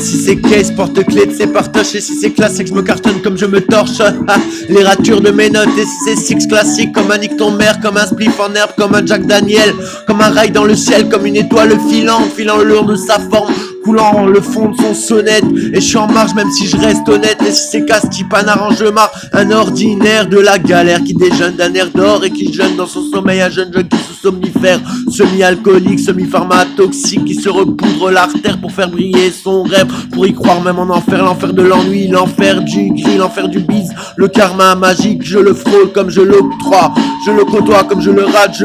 si c'est case, porte-clés de ses partages. Et si c'est classe, c'est que je me cartonne comme je me torche. Les ratures de mes notes. Et si c'est six classique, comme un nique ton mère, comme un spliff en herbe, comme un Jack Daniel, comme un rail dans le ciel, comme une étoile filante, filant le long de sa forme, coulant le fond de son sonnette. Et je suis en marche même si je reste honnête. Et si c'est casse, type un arrangement, un ordinaire de la galère qui déjeune d'un air d'or et qui jeûne dans son sommeil, un jeune qui sous somnifère, semi-alcoolique, semi-pharmatoxique, qui se repoudre l'artère pour faire briller son rêve, pour y croire même en enfer, l'enfer de l'ennui, l'enfer du gris, l'enfer du bise, le karma magique, je le frôle comme je l'octroie, je le côtoie comme je le rate,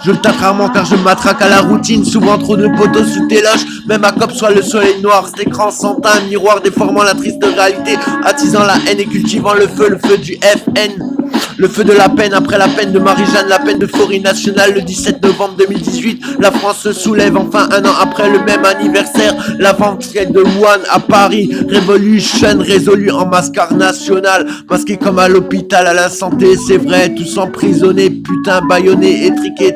je le tape rarement car je m'attraque à la routine. Souvent trop de poteaux sous tes loges. Même à cop soit le soleil noir. Cet écran sans un miroir déformant la triste réalité, attisant la haine et cultivant le feu du FN. Le feu de la peine après la peine de Marie-Jeanne, la peine de Forêt Nationale. Le 17 novembre 2018, la France se soulève enfin un an après le même anniversaire. La vente de Wuhan à Paris, Révolution résolue en mascar national. Masqué comme à l'hôpital, à la santé, c'est vrai, tous emprisonnés, putain, bâillonnés, étriqués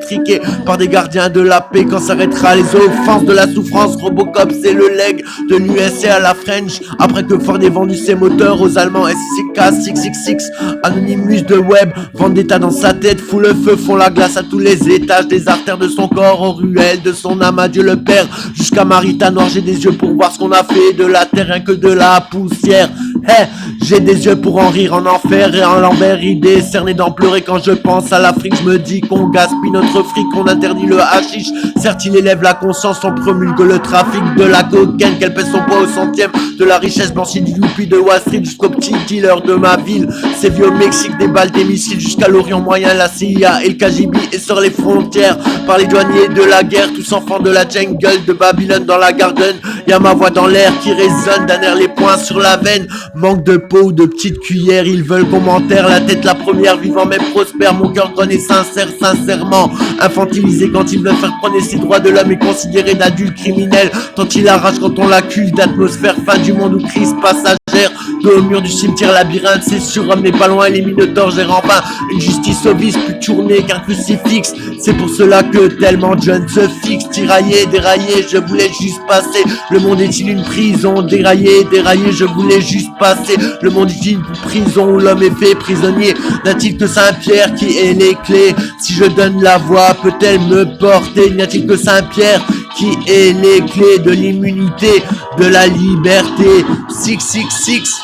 par des gardiens de la paix. Quand s'arrêtera les offenses de la souffrance, Robocop c'est le leg de l'USA à la French. Après que Ford ait vendu ses moteurs aux Allemands, SCK 666, Anonymous de web, vendetta dans sa tête, fout le feu, font la glace à tous les étages des artères de son corps, aux ruelles de son âme, à Dieu le Père, jusqu'à Marita Noire, j'ai des yeux pour voir ce qu'on a fait de la terre, rien que de la poussière. Hey, j'ai des yeux pour en rire en enfer et en l'envers, idée cernée d'en pleurer quand je pense à l'Afrique. Je me dis qu'on gaspille notre fric, qu'on interdit le hashish. Certes il élève la conscience, on promulgue le trafic de la cocaïne, qu'elle pèse son poids au centième de la richesse blanchie du youpi de Wall Street jusqu'au petit dealer de ma ville. C'est vieux au Mexique, des balles, des missiles jusqu'à l'Orient moyen, la CIA et le KGB et sur les frontières par les douaniers de la guerre, tous enfants de la jungle de Babylone dans la garden. Y'a ma voix dans l'air qui résonne, d'un air les poings sur la veine. Manque de peau ou de petites cuillères, ils veulent qu'on m'enterre la tête la première, vivant mais prospère. Mon cœur connaît sincère, sincèrement infantilisé quand ils veulent faire prendre ses droits de l'homme et considéré d'adulte criminel. Tant il arrache quand on l'accuse d'atmosphère, fin du monde ou crise passagère. Au mur du cimetière labyrinthe, c'est sûr, homme n'est pas loin, les minotaures gèrent enfin une justice au vice, plus tournée qu'un crucifix. C'est pour cela que tellement de jeunes se fixent, tiraillés, déraillés, je voulais juste passer. Le monde est-il une prison? Déraillé, je voulais juste passer. Le monde est-il une prison où l'homme est fait prisonnier? N'a-t-il que Saint-Pierre qui est les clés? Si je donne la voix, peut-elle me porter? N'y a-t-il que Saint-Pierre qui est les clés de l'immunité, de la liberté? 666,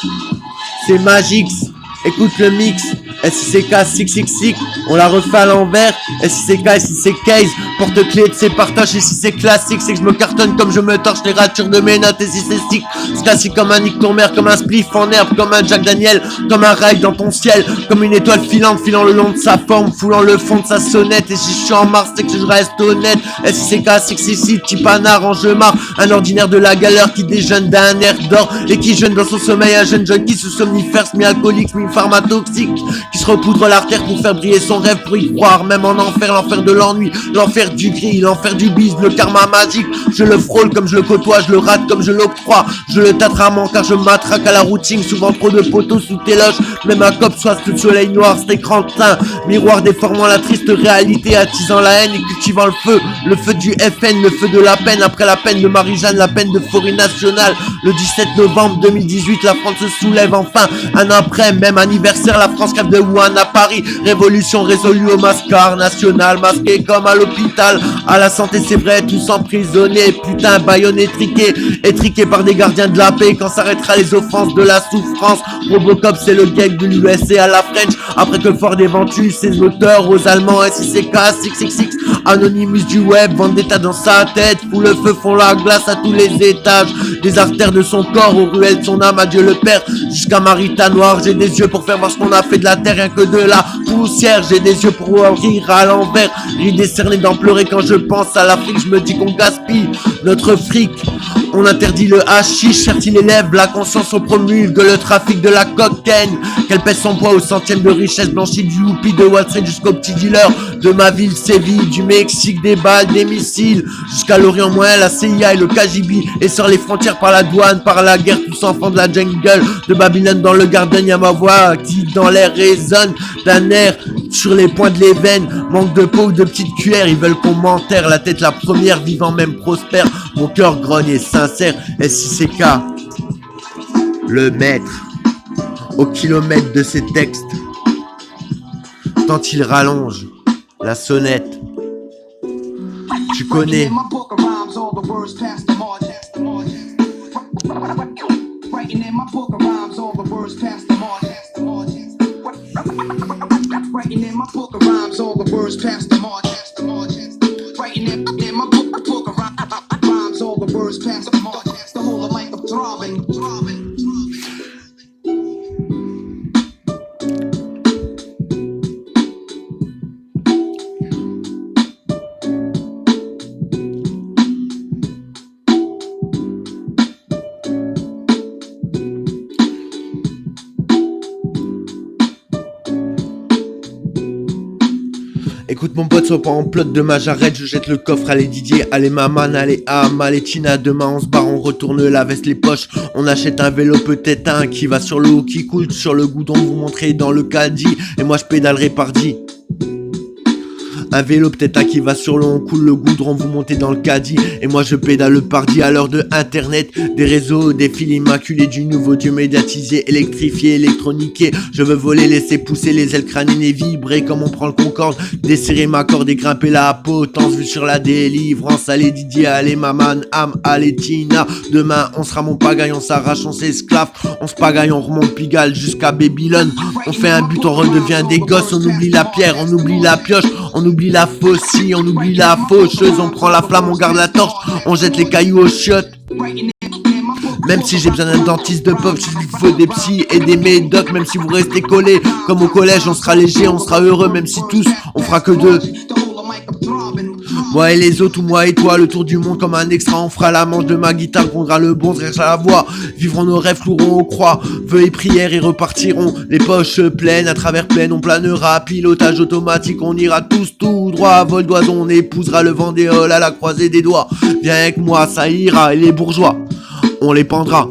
c'est magique. Écoute le mix. SCK 666, on la refait à l'envers. SCK, si c'est case, porte-clés de ses partages. Et si c'est classique, c'est que je me cartonne comme je me torche les ratures de mes notes. Et si c'est stick, c'est classique comme un nique ton mère, comme un spliff en herbe, comme un Jack Daniel, comme un rail dans ton ciel, comme une étoile filante, filant le long de sa forme, foulant le fond de sa sonnette. Et si je suis en Mars, c'est que je reste honnête. SCK 666, type un arrangement, un ordinaire de la galère qui déjeune d'un air d'or et qui jeûne dans son sommeil, un jeune qui se somnifère, semi-alcoolique, semi-pharmatoxique, qui se repoudre l'artère pour faire briller son rêve, pour y croire même en enfer, l'enfer de l'ennui, l'enfer du gris, l'enfer du bise, le karma magique. Je le frôle comme je le côtoie, je le rate comme je l'octroie, je le tâte rarement car je m'attraque à la routine. Souvent trop de poteaux sous tes loges, même un cop soit sous le soleil noir, cet écran teint, miroir déformant la triste réalité, attisant la haine et cultivant le feu du FN, le feu de la peine après la peine de Marie-Jeanne, la peine de Forêt Nationale. Le 17 novembre 2018, la France se soulève enfin un an après, même anniversaire, la France crève de Wuhan à Paris, révolution résolue au mascar national, masqué comme à l'hôpital, à la santé c'est vrai, tous emprisonnés, putain, bâillonnés, étriqués par des gardiens de la paix. Quand s'arrêtera les offenses de la souffrance, Robocop c'est le gang de l'USA à la French, après que Ford ait vendu ses auteurs aux Allemands. SCK 666, Anonymous du web, vendetta dans sa tête, fout le feu, font la glace à tous les étages des artères de son corps, aux ruelles de son âme, à Dieu le Père, jusqu'à Marita Noire. J'ai des yeux pour faire voir ce qu'on a fait de la terre, rien que de la poussière. J'ai des yeux pour rire à l'envers, l'idée cernée d'en pleurer quand je pense à l'Afrique. Je me dis qu'on gaspille notre fric, on interdit le hashish. Certes il élève la conscience, on promulgue le trafic de la cocaïne, qu'elle pèse son poids au centième de richesse blanchie du youpi de Wall Street jusqu'au petit dealer de ma ville Séville, du Mexique, des balles, des missiles, jusqu'à l'Orient moyen, la CIA et le KGB, et sur les frontières par la douane, par la guerre, tous enfants de la jungle de Babylone dans le Garden. Y'a ma voix qui dans l'air résonne, d'un air sur les points de les veines, manque de peau ou de petites cuillères, ils veulent qu'on m'enterre, la tête la première, vivant même prospère, mon cœur grogne et sincère, SICK, le maître, au kilomètre de ses textes, tant il rallonge la sonnette, tu connais. Writing in my book of rhymes, all the words past the margins. Writing in my book of rhymes, all the words past the margins. Writing in my book of rhymes, all the words past the margins. The whole of life of throbbing. Écoute mon pote, sois pas en plot de ma jarrette, je jette le coffre, allez Didier, allez maman, allez Am, allez Tina, demain on se barre, on retourne la veste, les poches, on achète un vélo, peut-être un qui va sur l'eau, qui coule sur le goudron, vous montrer dans le caddie, et moi je pédalerai par 10. Un vélo peut-être un qui va sur l'eau, on coule le goudron, vous montez dans le caddie, et moi je pédale le pardi à l'heure de internet, des réseaux, des fils immaculés, du nouveau Dieu médiatisé, électrifié, électroniqué, je veux voler, laisser pousser les ailes crâniennes et vibrer comme on prend le concorde, desserrer ma corde et grimper la potence, vue sur la délivrance, allez Didier, allez maman, Am, allez Tina, demain on sera mon pagaille, on s'arrache, on s'esclave, on se pagaille, on remonte Pigalle jusqu'à Babylone, on fait un but, on redevient des gosses, on oublie la pierre, on oublie la pioche, on oublie la faucille, on oublie la faucheuse, on prend la flamme, on garde la torche, on jette les cailloux aux chiottes. Même si j'ai besoin d'un dentiste de pop, il faut des psys et des médocs. Même si vous restez collés, comme au collège, on sera léger, on sera heureux. Même si tous, on fera que deux. Moi et les autres, ou moi et toi, le tour du monde comme un extra. On fera la manche de ma guitare, prendra le bon, se à la voix. Vivront nos rêves, cloueront aux croix. Vœux et prières et repartiront. Les poches pleines, à travers pleines, on planera. Pilotage automatique, on ira tous tout droit. À vol d'oiseau, on épousera le vendéole à la croisée des doigts. Viens avec moi, ça ira. Et les bourgeois, on les pendra.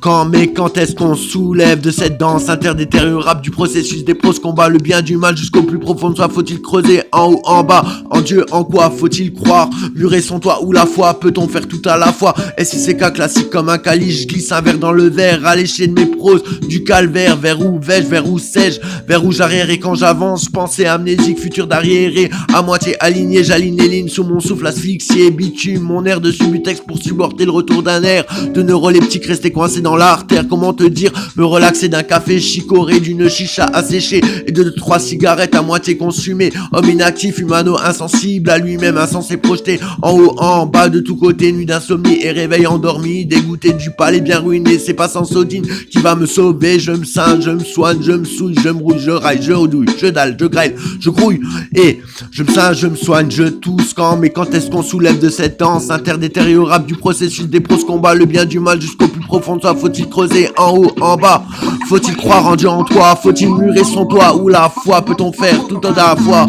Quand est-ce qu'on soulève de cette danse interdétériorable du processus des pros, combat le bien du mal jusqu'au plus profond de soi, faut-il creuser en haut, en bas, en Dieu, en quoi faut-il croire, murer son toit ou la foi, peut-on faire tout à la fois, SICK classique comme un calice, je glisse un verre dans le verre, alléché de mes proses, du calvaire, vers où vais-je, vers où sais-je, vers où j'arrière et quand j'avance, pensée amnésique, futur d'arriéré, à moitié aligné, j'aligne les lignes sous mon souffle asphyxié, bitume, mon air de subutex pour supporter le retour d'un air, de neuroleptique resté coincé dans l'artère, comment te dire, me relaxer d'un café chicoré, d'une chicha asséchée et de 3 cigarettes à moitié consumées, homme inactif, humano insensible à lui-même, insensé projeté en haut, en bas, de tous côtés, nuit d'insomnie et réveil endormi, dégoûté du palais bien ruiné, c'est pas sans Sodine qui va me sauver, je me singe, je me soigne, je me souille, je me rouille, je raille, je redouille, je dalle, je grêle, je grouille, et je me singe, je me soigne, je tousse, quand est-ce qu'on soulève de cette danse interdétériorable du processus des pros, combat le bien du mal jusqu'au plus profond de soi, faut-il creuser en haut, en bas, faut-il croire en Dieu en toi, faut-il murer son toit ou la foi, peut-on faire tout à la fois,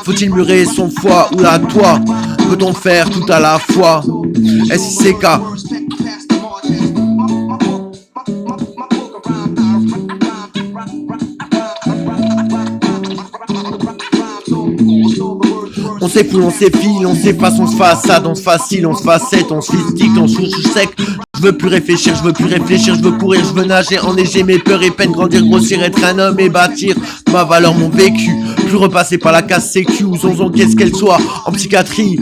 faut-il murer son foie ou la toi, peut-on faire tout à la fois, SICK. On s'éfoule, on s'effile, on s'efface, on se façade, on se facile, on se facette, on se fistique, on se sec. Je veux plus réfléchir, je veux plus réfléchir, je veux courir, je veux nager, enneiger mes peurs et peines, grandir, grossir, être un homme et bâtir ma valeur, mon vécu. Plus repasser par la casse sécu, zonzon qu'est-ce qu'elle soit, en psychiatrie.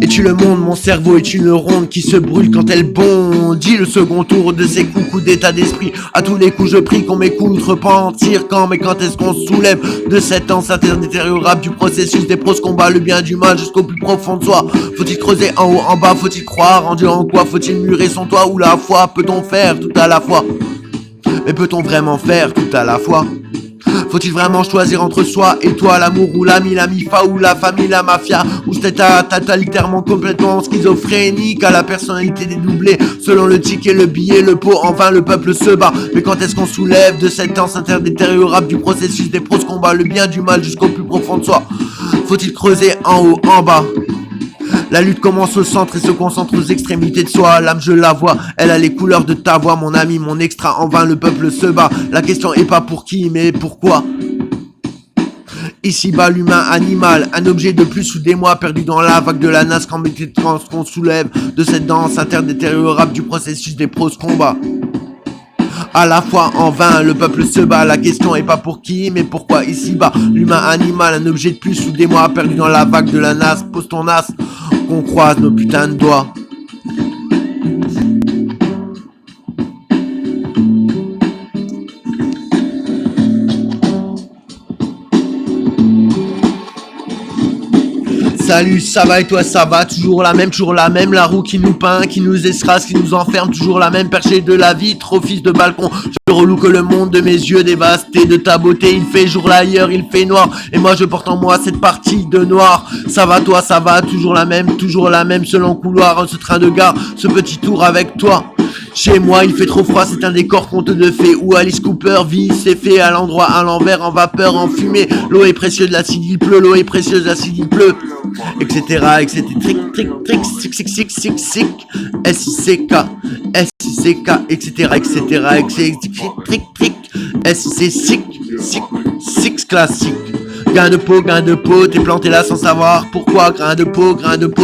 Es-tu le monde, mon cerveau est une ronde qui se brûle quand elle bondit. Le second tour de ces coups d'état d'esprit. À tous les coups je prie qu'on m'écoute repentir. Quand est-ce qu'on se soulève de cette danse interdétériorable du processus des pros, combat le bien du mal jusqu'au plus profond de soi. Faut-il creuser en haut, en bas, faut-il croire en Dieu en quoi, faut-il murer son toit ou la foi, peut-on faire tout à la fois, mais peut-on vraiment faire tout à la fois? Faut-il vraiment choisir entre soi et toi, l'amour ou l'ami, la mifa ou la famille, la mafia, ou cet état totalitairement complètement schizophrénique à la personnalité dédoublée selon le ticket, le billet, le pot, enfin le peuple se bat. Mais quand est-ce qu'on soulève de cette danse interdétériorable du processus des pros, combat le bien du mal jusqu'au plus profond de soi? Faut-il creuser en haut, en bas? La lutte commence au centre et se concentre aux extrémités de soi. L'âme je la vois, elle a les couleurs de ta voix, mon ami, mon extra, en vain le peuple se bat. La question est pas pour qui mais pourquoi. Ici-bas, l'humain animal, un objet de plus sous des mois, perdu dans la vague de la nasse, quand métier trans qu'on soulève de cette danse interdétériorable du processus des pros combats. À la fois en vain, le peuple se bat, la question est pas pour qui, mais pourquoi ici-bas. L'humain animal, un objet de plus sous des mois, perdu dans la vague de la nasse, pose ton as, qu'on croise nos putains de doigts. Salut, ça va et toi ça va, toujours la même, la roue qui nous peint, qui nous escrase, qui nous enferme, toujours la même, perché de la vie, trop fils de balcon, je relou que le monde de mes yeux dévasté, de ta beauté, il fait jour l'ailleurs, il fait noir, et moi je porte en moi cette partie de noir, ça va toi ça va, toujours la même, selon couloir, ce train de gare, ce petit tour avec toi. Chez moi il fait trop froid, c'est un décor conte de fées où Alice Cooper vit ses faits à l'endroit, à l'envers, en vapeur, en fumée. L'eau est précieuse, l'acide il pleut, l'eau est précieuse, l'acide il pleut, etc. Tric, S-I-C-K, etc. Tric, S-I-C, classique. Grain de peau, t'es planté là sans savoir pourquoi. Grain de peau,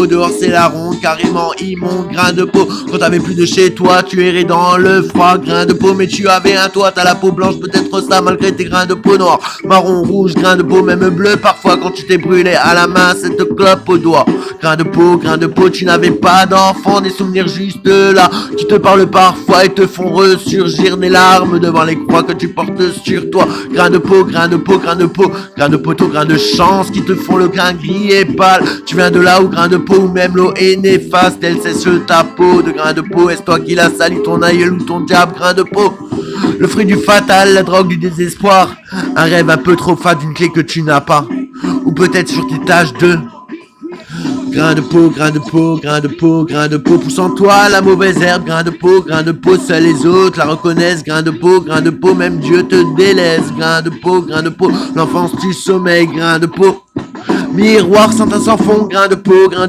dehors c'est la ronde, carrément immonde. Grain de peau, quand t'avais plus de chez toi, tu errais dans le froid. Grain de peau, mais tu avais un toit, t'as la peau blanche, peut-être ça malgré tes grains de peau noirs. Marron, rouge, grain de peau, même bleu parfois quand tu t'es brûlé à la main cette clope au doigt. Grain de peau, tu n'avais pas d'enfant, des souvenirs juste là, qui te parlent parfois et te font ressurgir des larmes devant les croix que tu portes sur toi. Grain de peau, grain de poteau, grain de chance qui te font le grain gris et pâle. Tu viens de là où grain de peau, où même l'eau est néfaste, elle sèche ta peau de grain de peau. Est-ce toi qui l'as sali, ton aïeul ou ton diable, grain de peau? Le fruit du fatal, la drogue du désespoir, un rêve un peu trop fade d'une clé que tu n'as pas, ou peut-être sur tes taches de grain de peau, pousse en toi la mauvaise herbe. Grain de peau, seuls les autres la reconnaissent. Grain de peau, même Dieu te délaisse. Grain de peau, l'enfance du sommeil. Grain de peau, miroir sans teint sans fond. Grain de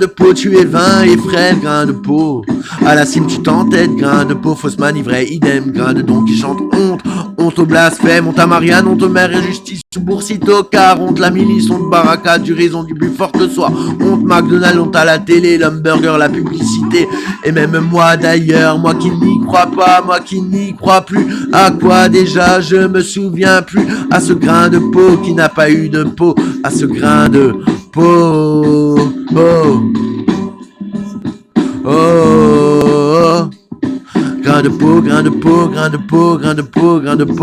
peau, tu es vain et frêle. Grain de peau, à la cime tu t'entêtes. Grain de peau, fausse manivrée, idem. Grain de don qui chante honte au blasphème, honte à Marianne, honte aux mères et justice, Boursito, car honte la milice, honte Baraka, du raison du but forte soi, honte McDonald's, honte à la télé, l'hamburger, la publicité, et même moi d'ailleurs, moi qui n'y crois pas, moi qui n'y crois plus, à quoi déjà je me souviens plus, à ce grain de peau qui n'a pas eu de peau, à ce grain de peau, grain de peau.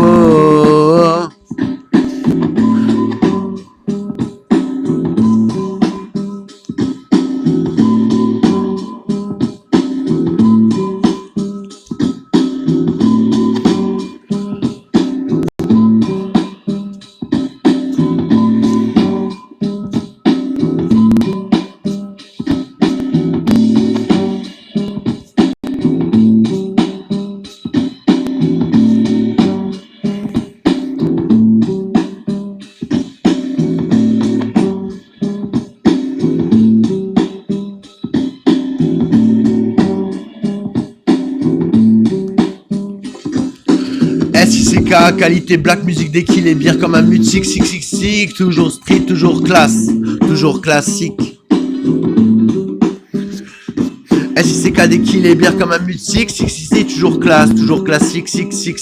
SICK, qualité black music dès qu'il est bière comme un musique, sick, toujours street, toujours classe, toujours classique. SICK dès qu'il est bière comme un musique, sick, toujours classe, toujours classique, sick. SICK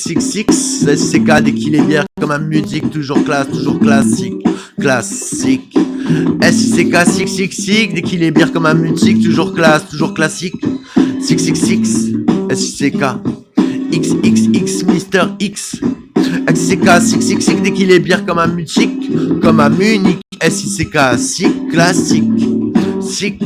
dès qu'il est bière comme un musique, toujours classe, toujours classique, classique. SICK, sick, dès qu'il est bière comme un musique, toujours classe, toujours classique, sick. SICK. XXX Mister X SICK sick dès qu'il est bière comme un musique, comme un Munich. SICK sick classique, sick.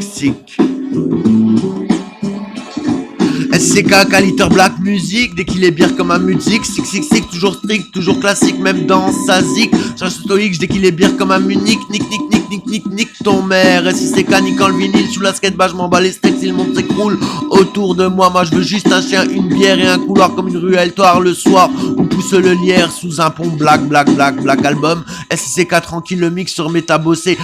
SICK qualité black music dès qu'il est bière comme un musique, sick, toujours strict, toujours classique même dans sa zik. Cherche stoïque dès qu'il est bière comme un Munich, nique ton mère. SICK nique en le vinyle sous la skate, bah je m'en bats les steaks, si le monde s'écroule autour de moi. Moi je veux juste un chien, une bière et un couloir comme une ruelle tard le soir, ou pousse le lierre sous un pont black album. SCK tranquille le mix sur méta bosser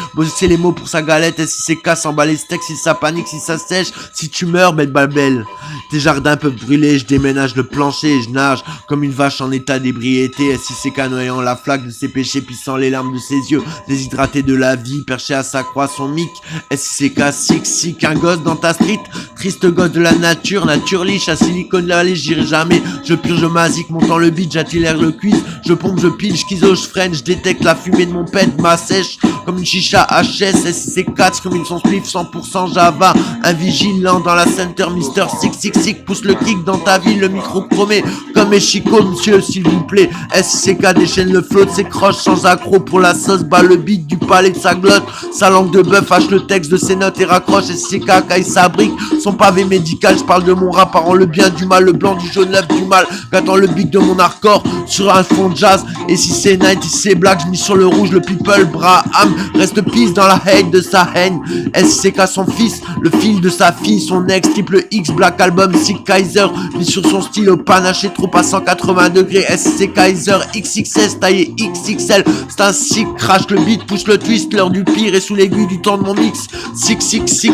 les mots pour sa galette. SCK s'emballer steak si ça panique, si ça sèche, si tu meurs, belle babel. Tes jardins peuvent brûler, je déménage le plancher, je nage comme une vache en état d'ébriété. SCK noyant la flaque de ses péchés, pissant les larmes de ses yeux, déshydraté de la vie, perché à sa croix son mic. SCK sick, un gosse dans ta street, triste gosse de la nature liche, à Silicon Valley, j'irai jamais. Je purge ma zik, montant le beat, j'accélère le quiz, je pompe, je pile, je kiso, je freine, je détecte la fumée de mon pet, ma sèche comme une chicha HS. SC4 comme une son spliff 100% Java, un vigilant dans la center, Mister Sick, pousse le kick dans ta ville, le micro chromé comme Chico, monsieur s'il vous plaît. SCK déchaîne le flow de ses croches sans accro pour la sauce, bat le beat du palais de sa glotte, sa langue de bœuf hache le texte de ses notes et raccroche. SCK caille sa brique, son pavé médical, je parle de mon rap, parlant le bien du mal, le blanc du jaune, l'œuf du mal, gâtant le beat de mon hardcore sur un fond de jazz. Et si c'est night, si c'est black, je mis sur le rouge, le people, Braham reste pisse dans la hate de sa haine. SCK son fils, le fil de sa fille, son ex, triple X, Black Album, Sick Kaiser, mis sur son style au panaché, trop à 180 degrés. SC Kaiser, XXS, taillé XXL, c'est un sick, crash le beat, pousse le twist, l'heure du pire et sous l'aigu du temps de mon mix. Sick,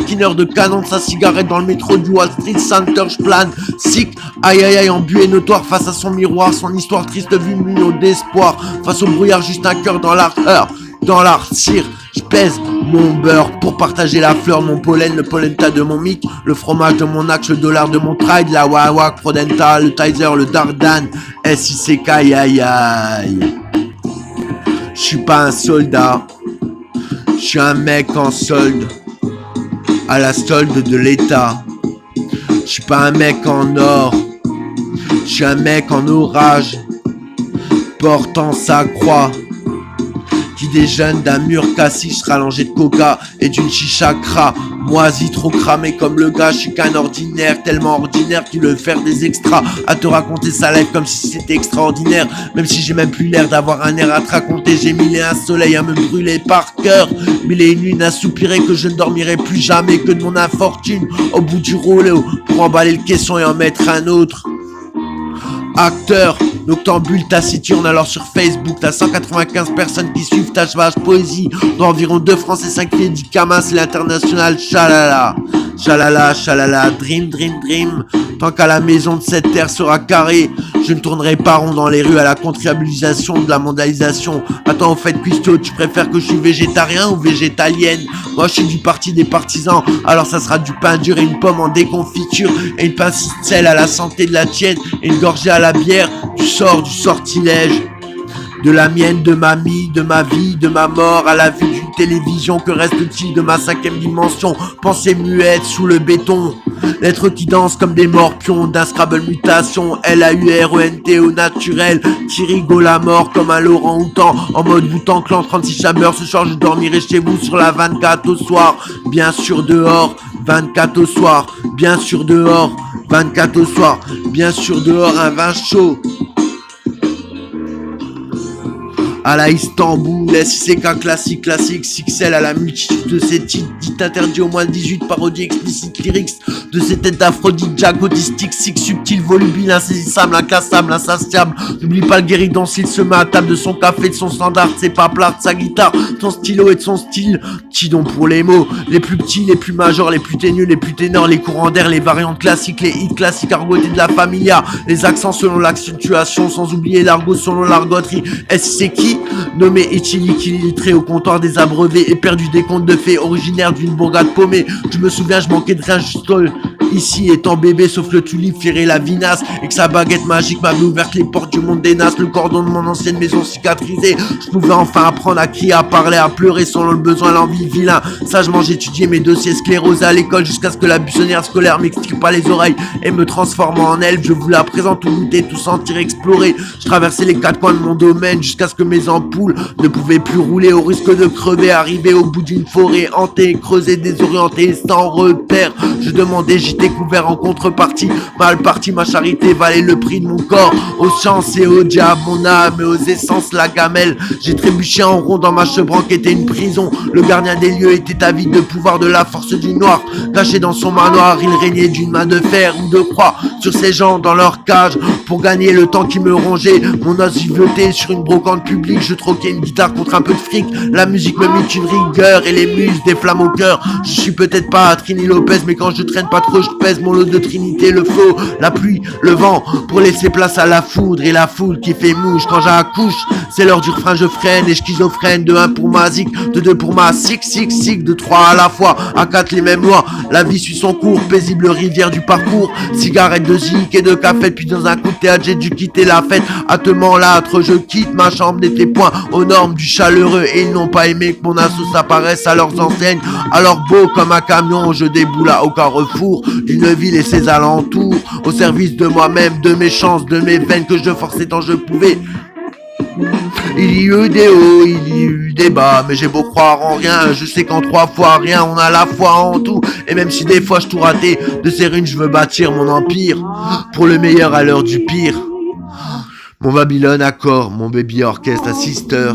kineur de canon de sa cigarette dans le métro du Wall Street Center, j'plane. Sick, aïe, embué notoire face à son miroir, son histoire triste vue million d'espoir, face au brouillard, juste un cœur dans l'art, tire, je pèse mon beurre pour partager la fleur, mon pollen, le polenta de mon mic, le fromage de mon axe, le dollar de mon trade, la wawak, Prodenta, le Tizer, le Dardan, SICK, aïe. Je suis pas un soldat, je suis un mec en solde, à la solde de l'État. Je suis pas un mec en or, je suis un mec en orage, portant sa croix, qui déjeune d'un mur cassis rallongé de coca et d'une chicha cra, moisi trop cramé comme le gars. Je suis qu'un ordinaire, tellement ordinaire qu'il veut faire des extras, à te raconter sa life comme si c'était extraordinaire, même si j'ai même plus l'air d'avoir un air à te raconter. J'ai mille et un soleil à me brûler par cœur, mille et une nuits à soupirer que je ne dormirai plus jamais que de mon infortune au bout du rouleau pour emballer le caisson et en mettre un autre. Acteur, noctambule, taciturne, alors sur Facebook, t'as 195 personnes qui suivent ta vache poésie, dont environ 2 francs et 5 médicaments, c'est l'international, chalala, dream, tant qu'à la maison de cette terre sera carrée, je ne tournerai pas rond dans les rues à la contribualisation de la mondialisation. Attends, au fait, cuistot, tu préfères que je suis végétarien ou végétalienne? Moi, je suis du parti des partisans, alors ça sera du pain dur et une pomme en déconfiture, et une pincée de sel à la santé de la tienne, et une gorgée à la bière, du sortilège. De la mienne, de ma mie, de ma vie, de ma mort, à la vue d'une télévision, que reste-t-il de ma 5e dimension? Pensée muette sous le béton, l'être qui danse comme des morpions d'un Scrabble mutation, LAURENT au naturel, qui rigole à mort comme un Laurent Houtan, en mode Wu-Tang Clan, 36 chameurs. Ce soir je dormirai chez vous sur la 24 au soir, bien sûr dehors, 24 au soir, bien sûr dehors, 24 au soir, bien sûr dehors, un vin chaud à la Istanbul, SCK classique, Sixel à la multitude de ses titres, dit interdit au moins 18, parodie explicite, lyrics de ses têtes d'Aphrodite, Jack autistique, sick, subtil, volubile, insaisissable, inclassable, insatiable. N'oublie pas le guéridon s'il se met à table de son café, de son standard, de ses paplards, de sa guitare, de son stylo et de son style. Petit don pour les mots, les plus petits, les plus majors, les plus ténus, les plus ténors, les courants d'air, les variantes classiques, les hits classiques argotés de la familia, les accents selon l'accentuation, sans oublier l'argot selon l'argoterie. C'est qui? Nommé illettré au comptoir des abreuvés, éperdu des contes de fées, originaire d'une bourgade paumée. Je me souviens, je manquais de rien, juste ici étant bébé, sauf le tulipe, flairer la vinasse, et que sa baguette magique m'avait ouvert les portes du monde des nasses, le cordon de mon ancienne maison cicatrisée. Je pouvais enfin apprendre à crier, à parler, à pleurer selon le besoin, l'envie, vilain. Sagement j'étudiais mes dossiers sclérosés à l'école jusqu'à ce que la buissonnière scolaire m'explique pas les oreilles et me transforme en elfe. Je voulais à présent tout goûter, tout sentir, explorer. Je traversais les 4 coins de mon domaine jusqu'à ce que mes ampoules ne pouvaient plus rouler au risque de crever. Arrivé au bout d'une forêt hantée, creusée, désorientée, sans repère. Je demandais, j'y découvert en contrepartie. Mal parti, ma charité valait le prix de mon corps. Aux chances et au diable, mon âme et aux essences, la gamelle. J'ai trébuché en rond dans ma chebran qui était une prison. Le gardien des lieux était avide de pouvoir de la force du noir. Caché dans son manoir, il régnait d'une main de fer ou de croix sur ces gens dans leur cage. Pour gagner le temps qui me rongeait, mon os vivotait sur une brocante publique. Je troquais une guitare contre un peu de fric. La musique me mit une rigueur et les muses des flammes au cœur. Je suis peut-être pas Trini Lopez, mais quand je traîne pas trop, je pèse mon lot de Trinité. Le faux, la pluie, le vent, pour laisser place à la foudre et la foule qui fait mouche. Quand j'accouche, c'est l'heure du refrain, je freine et schizophrène. De 1 pour ma zik, de 2 pour ma sic, de 3 à la fois, à 4 les mêmes lois. La vie suit son cours, paisible rivière du parcours. Cigarette de zik et de café, puis dans un coup de théâtre, j'ai dû quitter la fête. Hâtement l'âtre, je quitte ma chambre, n'était point aux normes du chaleureux. Et ils n'ont pas aimé que mon assaut s'apparaisse à leurs enseignes. Alors beau comme un camion, je déboule au carrefour d'une ville et ses alentours. Au service de moi-même, de mes chances, de mes veines que je forçais tant je pouvais. Il y a eu des hauts, il y a eu des bas, mais j'ai beau croire en rien, je sais qu'en 3 fois rien, on a la foi en tout. Et même si des fois je tout raté, de ces ruines je veux bâtir mon empire, pour le meilleur à l'heure du pire. Mon Babylone accord, mon baby orchestre à sister,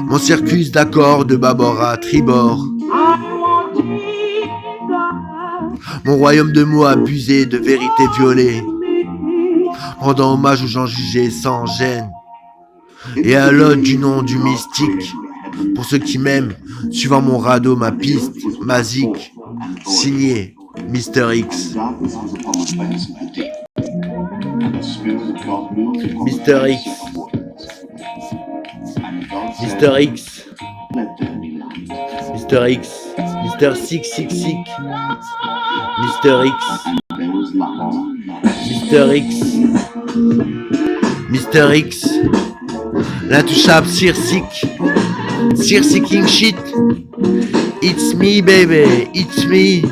mon circus d'accord de bâbord à tribord, mon royaume de mots abusés, de vérité violée, rendant hommage aux gens jugés sans gêne, et à l'autre du nom du mystique, pour ceux qui m'aiment, suivant mon radeau, ma piste, ma zik, signé Mr. X. Mr. X. Mr. X. Mr. X. Mr. Six. Mr. X. Mr. X. Mr. X. L'intouchable Cirsic. King shit. It's me baby, it's me.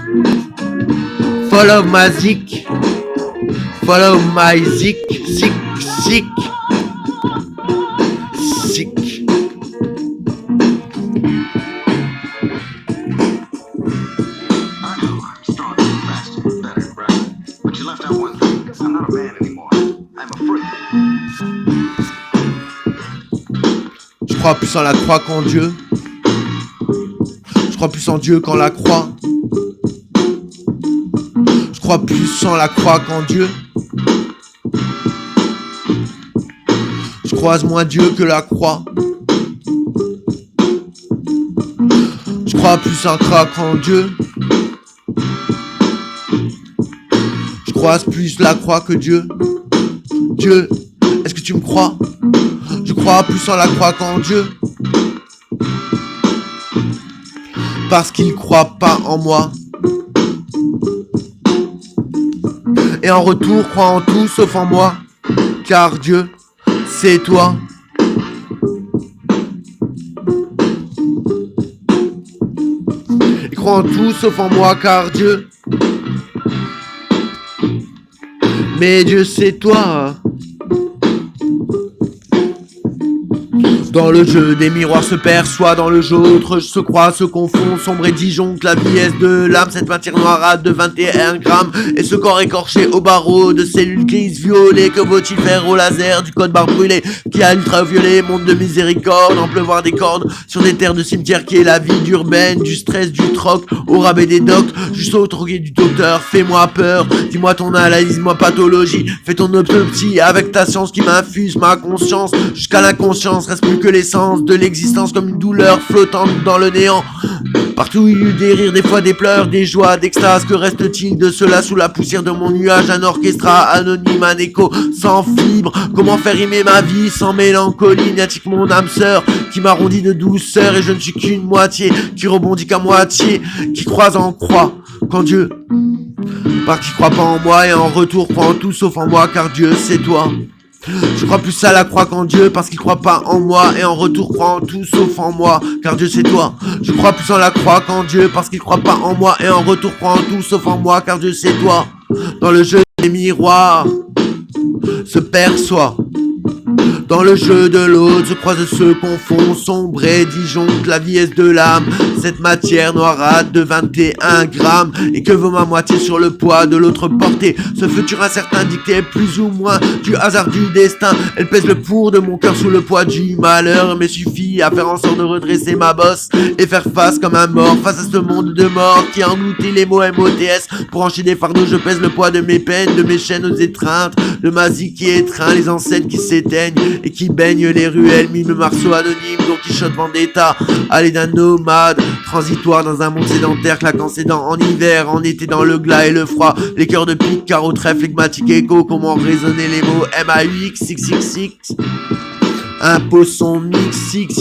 Follow my zik. Follow my zik. Sick. Je crois plus en la croix qu'en Dieu. Je crois plus en Dieu qu'en la croix. Je crois plus en la croix qu'en Dieu. Je croise moins Dieu que la croix. Je crois plus en croix qu'en Dieu. Je croise plus la croix que Dieu. Dieu, est-ce que tu me crois? Je crois plus en la croix qu'en Dieu. Parce qu'il croit pas en moi. Et en retour, crois en tout sauf en moi. Car Dieu, c'est toi. Et crois en tout sauf en moi, car Dieu. Mais Dieu, c'est toi. Dans le jeu, des miroirs se perçoivent, dans le jeu, autres se croient, se confondent, sombre et disjoncte la vieillesse de l'âme, cette matière noirâtre de 21 grammes, et ce corps écorché au barreau de cellules grises violées, que vaut-il faire au laser du code barre brûlé, qui a ultraviolet, monde de miséricorde, en pleuvoir des cordes, sur des terres de cimetière qui est la vie d'urbaine, du stress, du troc, au rabais des docs, juste au troquet du docteur, fais-moi peur, dis-moi ton analyse, moi pathologie, fais ton autopsie avec ta science qui m'infuse ma conscience, jusqu'à l'inconscience, reste plus que l'essence de l'existence comme une douleur flottante dans le néant. Partout il y eut des rires, des fois des pleurs, des joies, d'extase. Que reste-t-il de cela sous la poussière de mon nuage? Un orchestra anonyme, un écho sans fibre. Comment faire rimer ma vie sans mélancolie? N'y a-t-il que mon âme sœur qui m'arrondit de douceur? Et je ne suis qu'une moitié qui rebondit qu'à moitié, qui croise en croix quand Dieu, par qui croit pas en moi et en retour croit en tout sauf en moi, car Dieu c'est toi. Je crois plus à la croix qu'en Dieu parce qu'il croit pas en moi et en retour croit en tout sauf en moi, car Dieu c'est toi. Je crois plus en la croix qu'en Dieu parce qu'il croit pas en moi et en retour croit en tout sauf en moi, car Dieu c'est toi. Dans le jeu des miroirs se perçoit, dans le jeu de l'autre se croise, se confond, sombre et disjoncte la vieillesse de l'âme, cette matière noirâtre de 21 grammes et que vaut ma moitié sur le poids de l'autre portée. Ce futur incertain dicté plus ou moins du hasard du destin. Elle pèse le pour de mon cœur sous le poids du malheur, mais suffit à faire en sorte de redresser ma bosse et faire face comme un mort face à ce monde de mort qui a englouti les mots MOTS. Pour enchaîner des fardeaux, je pèse le poids de mes peines, de mes chaînes aux étreintes, de ma zik qui étreint les ancêtres qui s'éteignent et qui baignent les ruelles. Mime Marceau anonyme, Don Quichotte Vendetta, allée d'un nomade transitoire dans un monde sédentaire, claquant ses dents en hiver, en été dans le glas et le froid. Les cœurs de pique, carreau, trèfle, flegmatique, écho, comment résonner les mots MAUX, XXX. Un poisson mix, sick.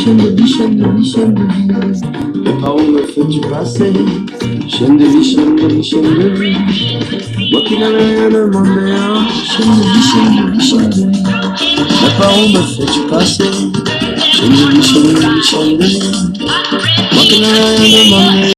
Chaîne de vie, chaîne de vie, chaîne de vie. Mais par où me fais-tu passer? Chaîne de vie, chaîne de vie, chaîne de vie. Moi qui n'avais rien demandé, hein. Chaîne de vie, chaîne de vie, chaîne de vie. Mais par où me fais-tu passer? Chaîne de vie, chaîne de vie, chaîne de vie. Moi qui n'avais rien demandé.